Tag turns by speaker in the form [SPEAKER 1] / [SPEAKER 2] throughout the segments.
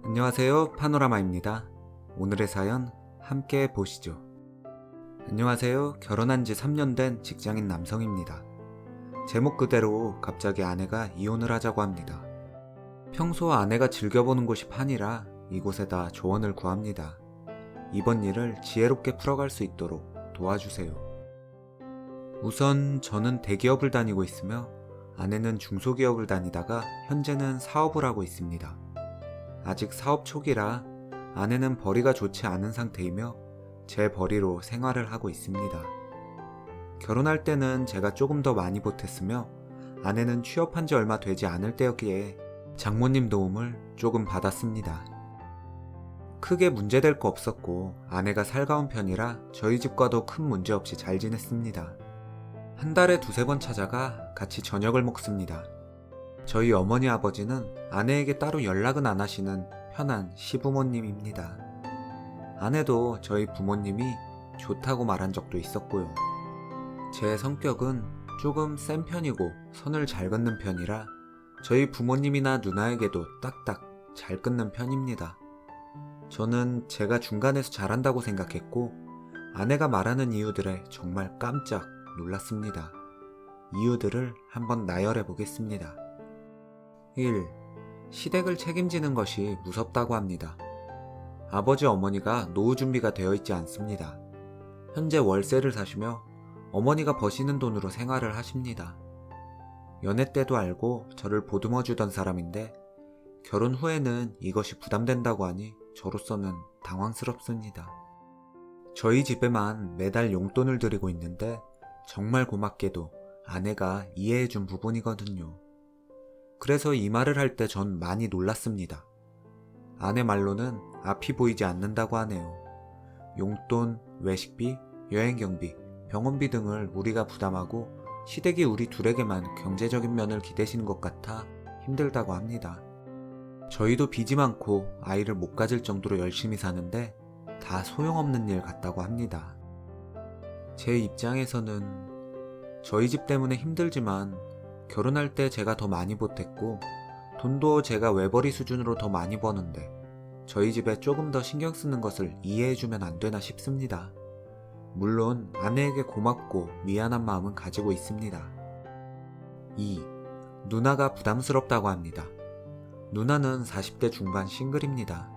[SPEAKER 1] 안녕하세요, 파노라마입니다. 오늘의 사연 함께 보시죠. 안녕하세요. 결혼한 지 3년 된 직장인 남성입니다. 제목 그대로 갑자기 아내가 이혼을 하자고 합니다. 평소 아내가 즐겨보는 곳이 판이라 이곳에다 조언을 구합니다. 이번 일을 지혜롭게 풀어갈 수 있도록 도와주세요. 우선 저는 대기업을 다니고 있으며 아내는 중소기업을 다니다가 현재는 사업을 하고 있습니다. 아직 사업 초기라 아내는 벌이가 좋지 않은 상태이며 제 벌이로 생활을 하고 있습니다. 결혼할 때는 제가 조금 더 많이 보탰으며 아내는 취업한 지 얼마 되지 않을 때였기에 장모님 도움을 조금 받았습니다. 크게 문제될 거 없었고 아내가 살가운 편이라 저희 집과도 큰 문제 없이 잘 지냈습니다. 한 달에 두세 번 찾아가 같이 저녁을 먹습니다. 저희 어머니 아버지는 아내에게 따로 연락은 안 하시는 편한 시부모님입니다. 아내도 저희 부모님이 좋다고 말한 적도 있었고요. 제 성격은 조금 센 편이고 선을 잘 긋는 편이라 저희 부모님이나 누나에게도 딱딱 잘 끊는 편입니다. 저는 제가 중간에서 잘한다고 생각했고 아내가 말하는 이유들에 정말 깜짝 놀랐습니다. 이유들을 한번 나열해 보겠습니다. 1. 시댁을 책임지는 것이 무섭다고 합니다. 아버지 어머니가 노후 준비가 되어 있지 않습니다. 현재 월세를 사시며 어머니가 버시는 돈으로 생활을 하십니다. 연애 때도 알고 저를 보듬어 주던 사람인데 결혼 후에는 이것이 부담된다고 하니 저로서는 당황스럽습니다. 저희 집에만 매달 용돈을 드리고 있는데 정말 고맙게도 아내가 이해해준 부분이거든요. 그래서 이 말을 할 때 전 많이 놀랐습니다. 아내 말로는 앞이 보이지 않는다고 하네요. 용돈, 외식비, 여행경비, 병원비 등을 우리가 부담하고 시댁이 우리 둘에게만 경제적인 면을 기대시는 것 같아 힘들다고 합니다. 저희도 빚이 많고 아이를 못 가질 정도로 열심히 사는데 다 소용없는 일 같다고 합니다. 제 입장에서는 저희 집 때문에 힘들지만 결혼할 때 제가 더 많이 보탰고 돈도 제가 외벌이 수준으로 더 많이 버는데 저희 집에 조금 더 신경 쓰는 것을 이해해주면 안 되나 싶습니다. 물론 아내에게 고맙고 미안한 마음은 가지고 있습니다. 2. 누나가 부담스럽다고 합니다. 누나는 40대 중반 싱글입니다.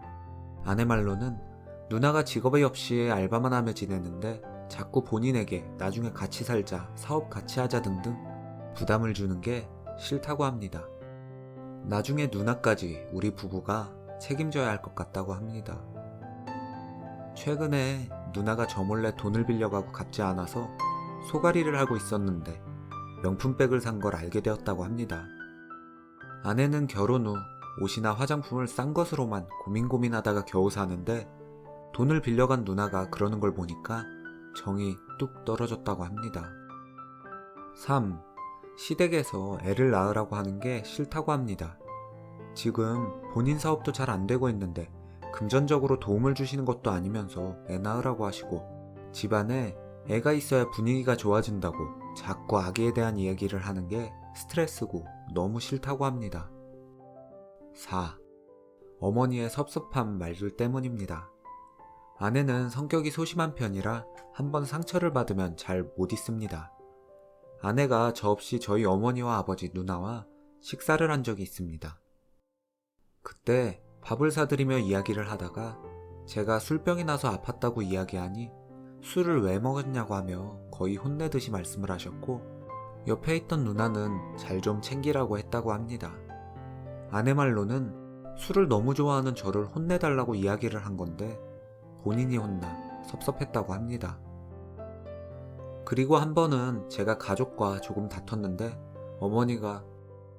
[SPEAKER 1] 아내 말로는 누나가 직업이 없이 알바만 하며 지내는데 자꾸 본인에게 나중에 같이 살자, 사업 같이 하자 등등 부담을 주는 게 싫다고 합니다. 나중에 누나까지 우리 부부가 책임져야 할 것 같다고 합니다. 최근에 누나가 저 몰래 돈을 빌려가고 갚지 않아서 소가리를 하고 있었는데 명품백을 산 걸 알게 되었다고 합니다. 아내는 결혼 후 옷이나 화장품을 싼 것으로만 고민하다가 겨우 사는데 돈을 빌려간 누나가 그러는 걸 보니까 정이 뚝 떨어졌다고 합니다. 3. 시댁에서 애를 낳으라고 하는 게 싫다고 합니다. 지금 본인 사업도 잘 안 되고 있는데 금전적으로 도움을 주시는 것도 아니면서 애 낳으라고 하시고 집안에 애가 있어야 분위기가 좋아진다고 자꾸 아기에 대한 이야기를 하는 게 스트레스고 너무 싫다고 합니다. 4. 어머니의 섭섭한 말들 때문입니다. 아내는 성격이 소심한 편이라 한번 상처를 받으면 잘 못 잊습니다. 아내가 저 없이 저희 어머니와 아버지, 누나와 식사를 한 적이 있습니다. 그때 밥을 사드리며 이야기를 하다가 제가 술병이 나서 아팠다고 이야기하니 술을 왜 먹었냐고 하며 거의 혼내듯이 말씀을 하셨고 옆에 있던 누나는 잘 좀 챙기라고 했다고 합니다. 아내 말로는 술을 너무 좋아하는 저를 혼내달라고 이야기를 한 건데 본인이 혼나 섭섭했다고 합니다. 그리고 한 번은 제가 가족과 조금 다퉜는데 어머니가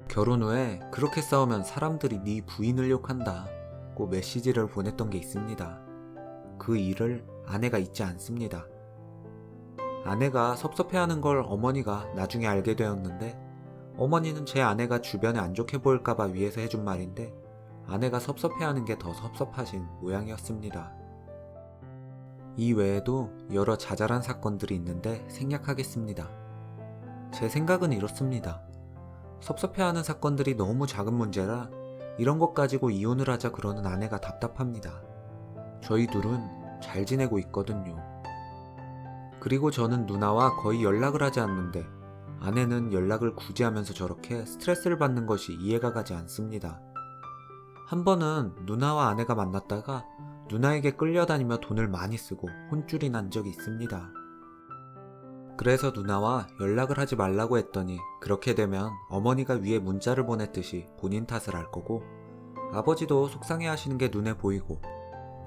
[SPEAKER 1] 결혼 후에 그렇게 싸우면 사람들이 네 부인을 욕한다고 메시지를 보냈던 게 있습니다. 그 일을 아내가 잊지 않습니다. 아내가 섭섭해하는 걸 어머니가 나중에 알게 되었는데 어머니는 제 아내가 주변에 안 좋게 보일까봐 위해서 해준 말인데 아내가 섭섭해하는 게 더 섭섭하신 모양이었습니다. 이 외에도 여러 자잘한 사건들이 있는데 생략하겠습니다. 제 생각은 이렇습니다. 섭섭해하는 사건들이 너무 작은 문제라 이런 것 가지고 이혼을 하자 그러는 아내가 답답합니다. 저희 둘은 잘 지내고 있거든요. 그리고 저는 누나와 거의 연락을 하지 않는데 아내는 연락을 굳이 하면서 저렇게 스트레스를 받는 것이 이해가 가지 않습니다. 한 번은 누나와 아내가 만났다가 누나에게 끌려다니며 돈을 많이 쓰고 혼쭐이 난 적이 있습니다. 그래서 누나와 연락을 하지 말라고 했더니 그렇게 되면 어머니가 위에 문자를 보냈듯이 본인 탓을 할 거고 아버지도 속상해 하시는 게 눈에 보이고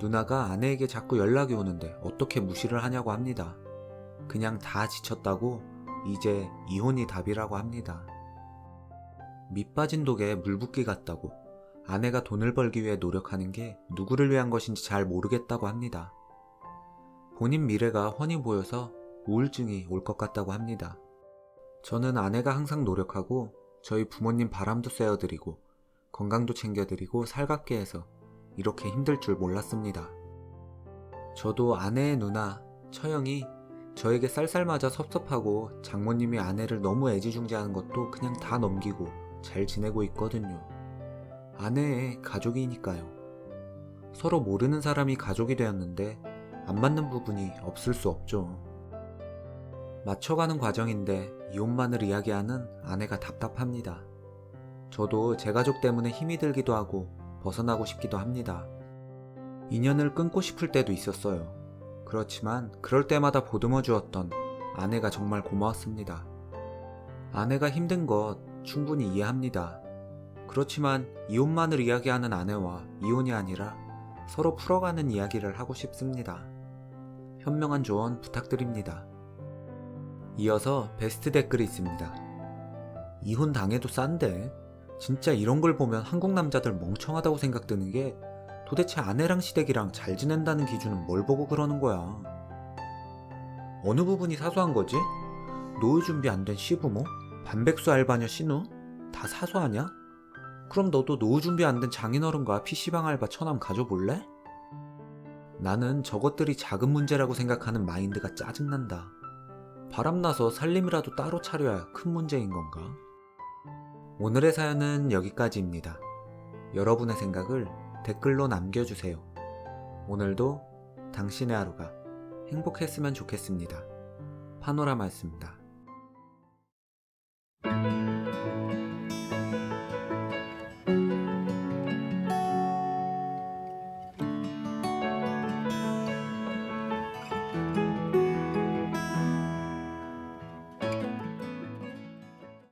[SPEAKER 1] 누나가 아내에게 자꾸 연락이 오는데 어떻게 무시를 하냐고 합니다. 그냥 다 지쳤다고 이제 이혼이 답이라고 합니다. 밑 빠진 독에 물 붓기 같다고 아내가 돈을 벌기 위해 노력하는 게 누구를 위한 것인지 잘 모르겠다고 합니다. 본인 미래가 훤히 보여서 우울증이 올 것 같다고 합니다. 저는 아내가 항상 노력하고 저희 부모님 바람도 쐬어드리고 건강도 챙겨드리고 살갑게 해서 이렇게 힘들 줄 몰랐습니다. 저도 아내의 누나, 처형이 저에게 쌀쌀맞아 섭섭하고 장모님이 아내를 너무 애지중지하는 것도 그냥 다 넘기고 잘 지내고 있거든요. 아내의 가족이니까요. 서로 모르는 사람이 가족이 되었는데 안 맞는 부분이 없을 수 없죠. 맞춰가는 과정인데 이혼만을 이야기하는 아내가 답답합니다. 저도 제 가족 때문에 힘이 들기도 하고 벗어나고 싶기도 합니다. 인연을 끊고 싶을 때도 있었어요. 그렇지만 그럴 때마다 보듬어 주었던 아내가 정말 고마웠습니다. 아내가 힘든 것 충분히 이해합니다. 그렇지만 이혼만을 이야기하는 아내와 이혼이 아니라 서로 풀어가는 이야기를 하고 싶습니다. 현명한 조언 부탁드립니다. 이어서 베스트 댓글이 있습니다. 이혼 당해도 싼데? 진짜 이런 걸 보면 한국 남자들 멍청하다고 생각드는 게 도대체 아내랑 시댁이랑 잘 지낸다는 기준은 뭘 보고 그러는 거야? 어느 부분이 사소한 거지? 노후 준비 안 된 시부모? 반백수 알바녀 신우? 다 사소하냐? 그럼 너도 노후 준비 안 된 장인어른과 PC방 알바 처남 가져볼래? 나는 저것들이 작은 문제라고 생각하는 마인드가 짜증난다. 바람나서 살림이라도 따로 차려야 큰 문제인 건가? 오늘의 사연은 여기까지입니다. 여러분의 생각을 댓글로 남겨주세요. 오늘도 당신의 하루가 행복했으면 좋겠습니다. 파노라마였습니다.